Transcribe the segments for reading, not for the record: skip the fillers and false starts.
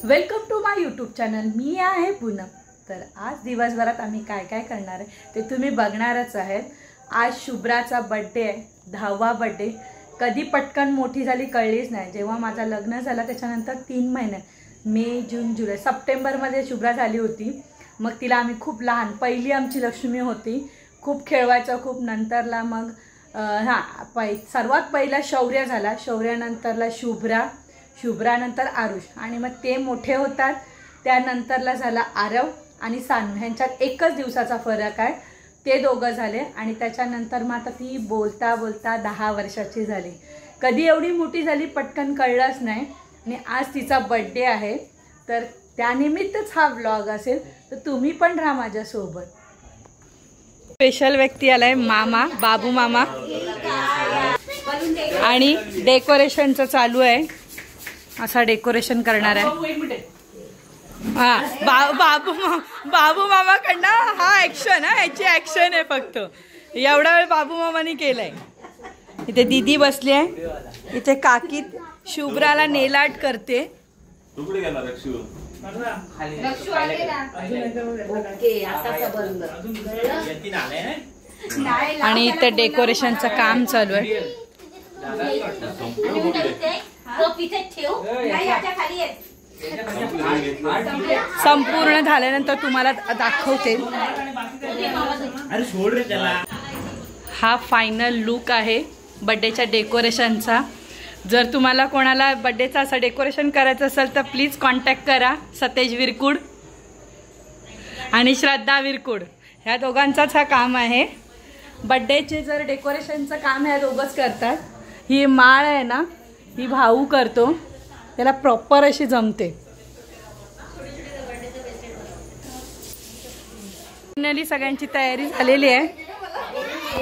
Welcome to my YouTube channel. मी आहे पूनम। तर आज दिवसभरात आम्ही काय काय करणार आहे ते तुम्ही बघणारच आहेत। आज शुभ्राचा बर्थडे आहे, 10वा बर्थडे। कधी पटकन मोठी झाली कळलीच नाही। जेव्हा माझा लग्न झाला त्याच्यानंतर 3 महिने मे जून जुलै सप्टेंबरमध्ये शुभ्रा झाली होती। मग तिला आम्ही खूप लहान, पहिली आमची लक्ष्मी होती, खूप खेळवायचं खूप। नंतरला मग सर्वात पहिला शौर्य झाला, शौर्यानंतरला शुभ्रानंतर आरुष, आणि मग ते मोठे होतात। त्यानंतरला झाला आरव आणि सानू, ह्यांच्यात एकच दिवसाचा फरक आहे। ते दोघं झाले आणि त्याच्यानंतर मग आता ती बोलता बोलता 10 वर्षाची झाली। कधी एवढी मोठी झाली पटकन कळलंच नाही। आणि आज तिचा बर्थडे आहे, तर त्यानिमित्तच हा व्लॉग असेल, तर तुम्ही पण राहा माझ्यासोबत। स्पेशल व्यक्ती आलाय, मामा, बाबू मामा, आणि डेकोरेशनचं चालू आहे। असा डेकोरेशन करणार आहे। बाबू मामाकडनं हा ऍक्शन, याची ऍक्शन आहे फक्त। एवढा वेळ बाबू मामानी केलाय। इथे दीदी बसली आहे, इथे काकी शुभ्राला नेलाट करते। आणि इथे डेकोरेशनचं काम चालू आहे। संपूर्ण झाल्यानंतर तुम्हाला दाखवते। हा फायनल लुक आहे बर्थडेच्या डेकोरेशनचा। जर तुम्हाला कोणाला बर्थडेचा असं डेकोरेशन करायचं असेल तर प्लीज कॉन्टॅक्ट करा। सतेज विरकुड आणि श्रद्धा विरकुड, ह्या दोघांचाच हा काम आहे। बर्थडेचे जर डेकोरेशनचं काम ह्या दोघंच करतात। ही माळ आहे ना, ही भाऊ करतो, त्याला प्रॉपर अशी जमते। फायनली सगळ्यांची तयारी झालेली आहे।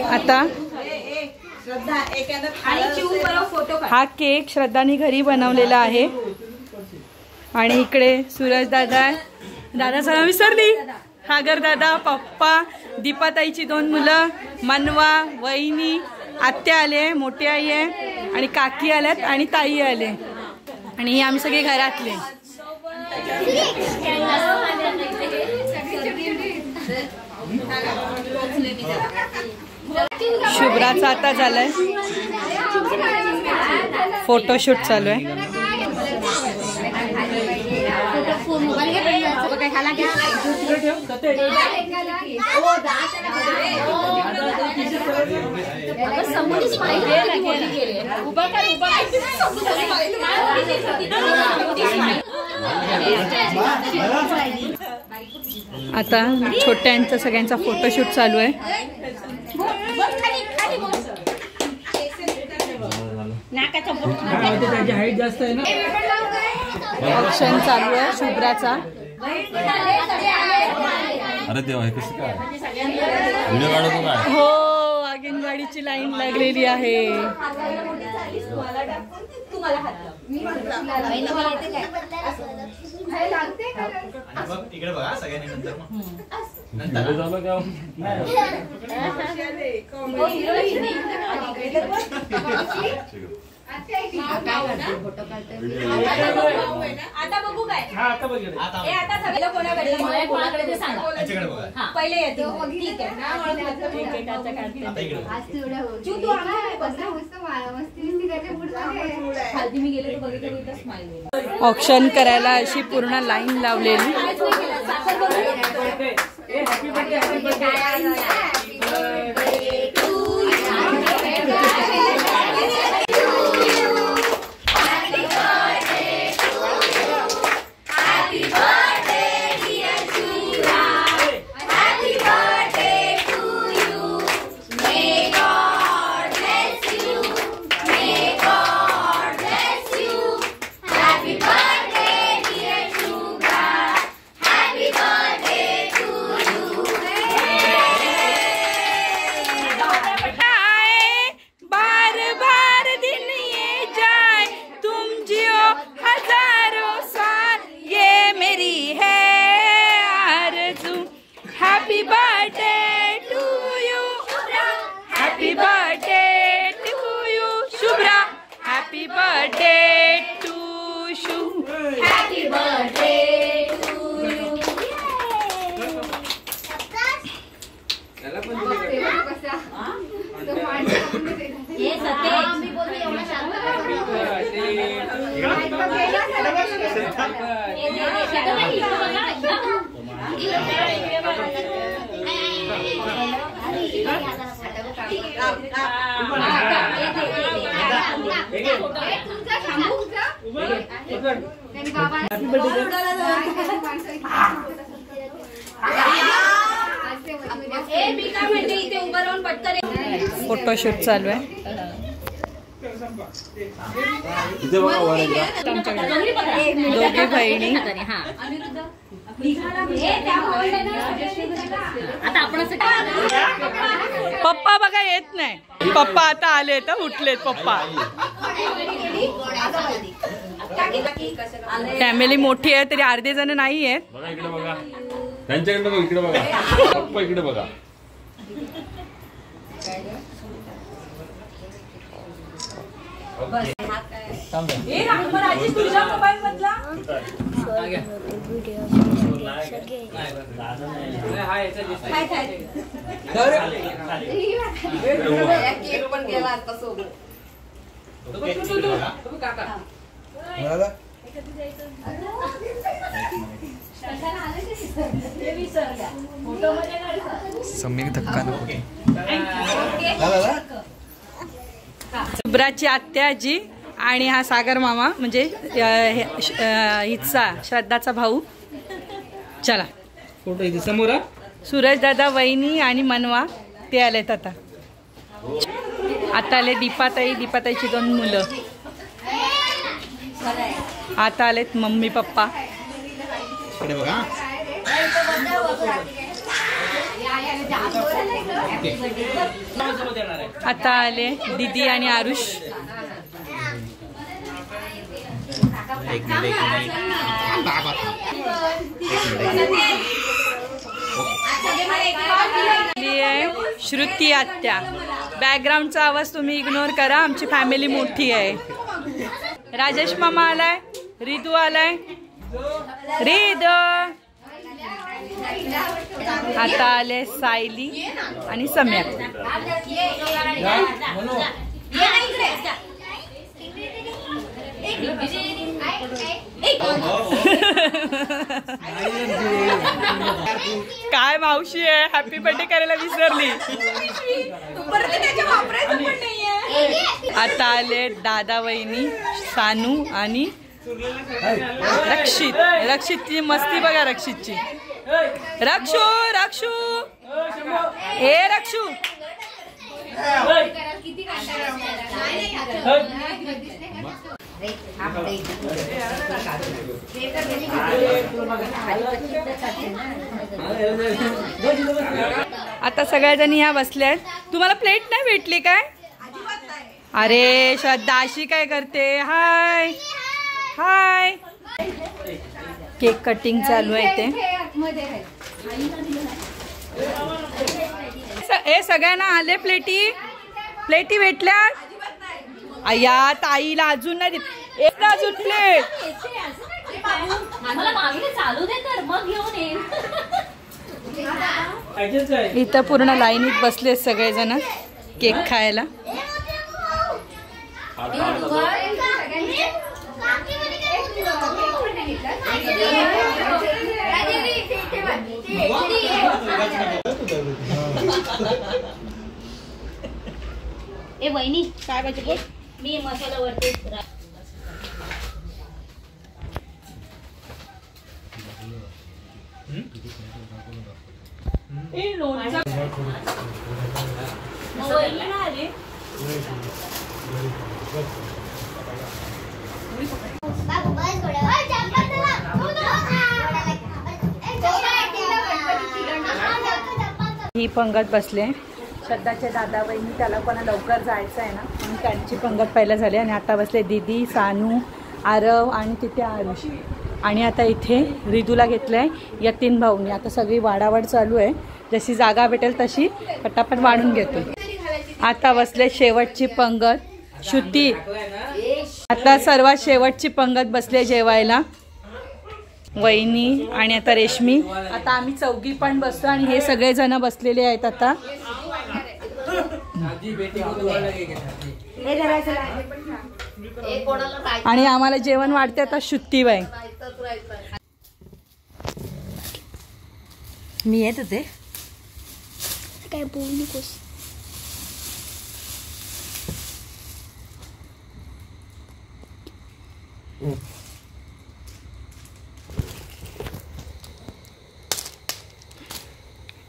आता हा केक श्रद्धानी घरी बनवलेला आहे। आणि इकडे सूरज दादा सगळं विसरली, सागर दादा, पप्पा, दीपाताईची 2 मुलं, मनवा, वहिनी, आत्या आले, मोठी आई आहे, आणि काकी आल्यात, आणि ताई आले, आणि आम्ही सगळे घरातले। शुभ्राचा आता झालाय फोटोशूट चालू आहे। आता छोट्यांचा सगळ्यांचा फोटोशूट चालू आहे। ऑप्शन चालू आहे शुभ्राचा। अरे देवा, कसं काय व्हिडिओ काढतो काय? हो, आगीनगाडीची लाईन लागलेली आहे। इकडे बघा सगळ्यांनी नंतर आता बघू काय? आता सगळं कोणाकडे ते सांगा। पहिले येते, ठीक आहे। ऑप्शन करायला अशी पूर्ण लाईन लावलेली। फोटोशूट चालू आहे. दोघी बहिणी. पप्पा बघा येत नाही. पप्पा आता आले तर उठलेत पप्पा. फॅमिली मोठी आहे तरी अर्धे जण नाही आहेत. त्यांच्याकडे बघा, इकडे बघा, पप्पा इकडे बघा. तुझ्या मोबाईल मधला केक पण गेला आता सोबत. सम्यक धक्का नको. शुभ्राची आत्या आजी आणि हा सागर मामा म्हणजे हिचा श्रद्धाचा भाऊ. चला फोटो इथे समोर. सूरज दादा, वहिनी आणि मनवा ते आलेत आता. आता आले दीपाताईची 2 मुलं. आता आलेत मम्मी पप्पा. आता आले दीदी आणि आरुष. श्रुती आत्या. बॅकग्राऊंडचा आवाज तुम्ही इग्नोर करा, आमची फॅमिली मोठी आहे. राजेश मामा आलाय, रिदू आलाय. रिद आता आले सायली आणि सम्यक. काय मावशी आहे, हॅपी बर्थडे करायला विसरली. आता आले दादा, वहिनी, सानू आणि रक्षित. रक्षितची मस्ती बघा. रक्षितची रक्षू रक्षू हे रक्षू. आता सगळ्याजणी ह्या बसल्यात. तुम्हाला प्लेट नाही भेटली काय? अरे श्रद्धा अशी काय करते. हाय हाय. केक कटिंग चालू आहे ते. हे सगळ्यांना आले प्लेटी. प्लेटी भेटल्या. अय्या ताईला अजून नाही देत. एक अजून प्लेट. इथं पूर्ण लाईनीत बसले सगळेजण केक खायला. ए वहिनी काय पाहिजे? मी मसाला वरती. ही पंगत बसले. श्रद्धाचे दादा, वहिनी, त्याला पण लवकर जायचं आहे ना म्हणून त्यांची पंगत पहिला झाली. आणि आता बसले दीदी, सानू, आरव आणि तिथे आरुष. आणि आता इथे रिदूला घेतलं आहे यतीन भाऊनी. आता सगळी वाडावाड चालू आहे. जशी जागा भेटेल तशी पटापट वाढून घेतो. आता बसले शेवटची पंगत श्रुती. आता सर्वात शेवटची पंगत बसले जेवायला. वहिनी आणि आता रेशमी. आता आम्ही चौघी पण बसतो आणि हे सगळे जण बसलेले आहेत आता. आणि आम्हाला जेवण वाढते आता शुत्तीबाई. मी येत होते काय बोलू नकोस.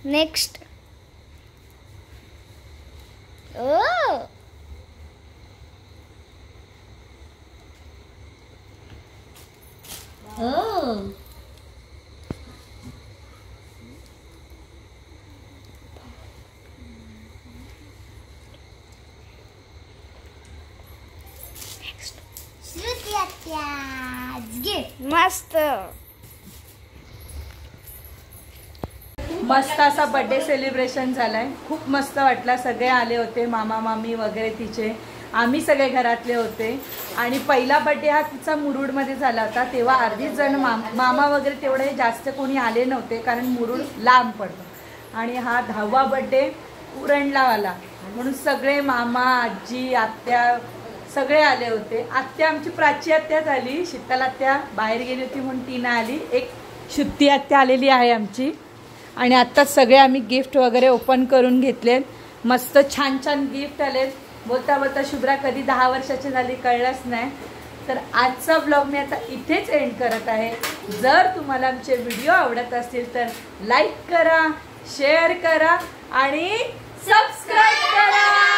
नेक्स्ट ओ मस्त मस्त असा बर्थडे सेलिब्रेशन झालाय. खूप मस्त वाटला. सगळे आले होते, मामा मामी वगैरे तिचे, आम्ही सगळे घरातले होते. आणि पहिला बर्थडे हा तिचा मुरुडमध्ये झाला होता, तेव्हा अर्धीच जण मामा वगैरे तेवढे जास्त कोणी आले नव्हते कारण मुरुड लांब पडतो. आणि हा 10वा बर्थडे उरणलावाला म्हणून सगळे मामा आजी आत्या सगळे आले होते. आत्या आमची प्राची आत्या झाली, शीतल आत्या बाहेर गेली होती म्हणून ती नाही आली. एक शुद्धी आत्या आलेली आहे आमची. आणि आत्ताच सगळे आम्ही गिफ्ट वगैरे ओपन करून घेतलेत. मस्त छान छान गिफ्ट आलेत. बोलता बोलता शुभ्रा कधी 10 वर्षाची झाली कळलंच नाही. तर आजचा ब्लॉग मी आता इथेच एंड करत आहे. जर तुम्हाला आमचे व्हिडिओ आवडत असतील तर लाईक करा, शेअर करा आणि सबस्क्राईब करा.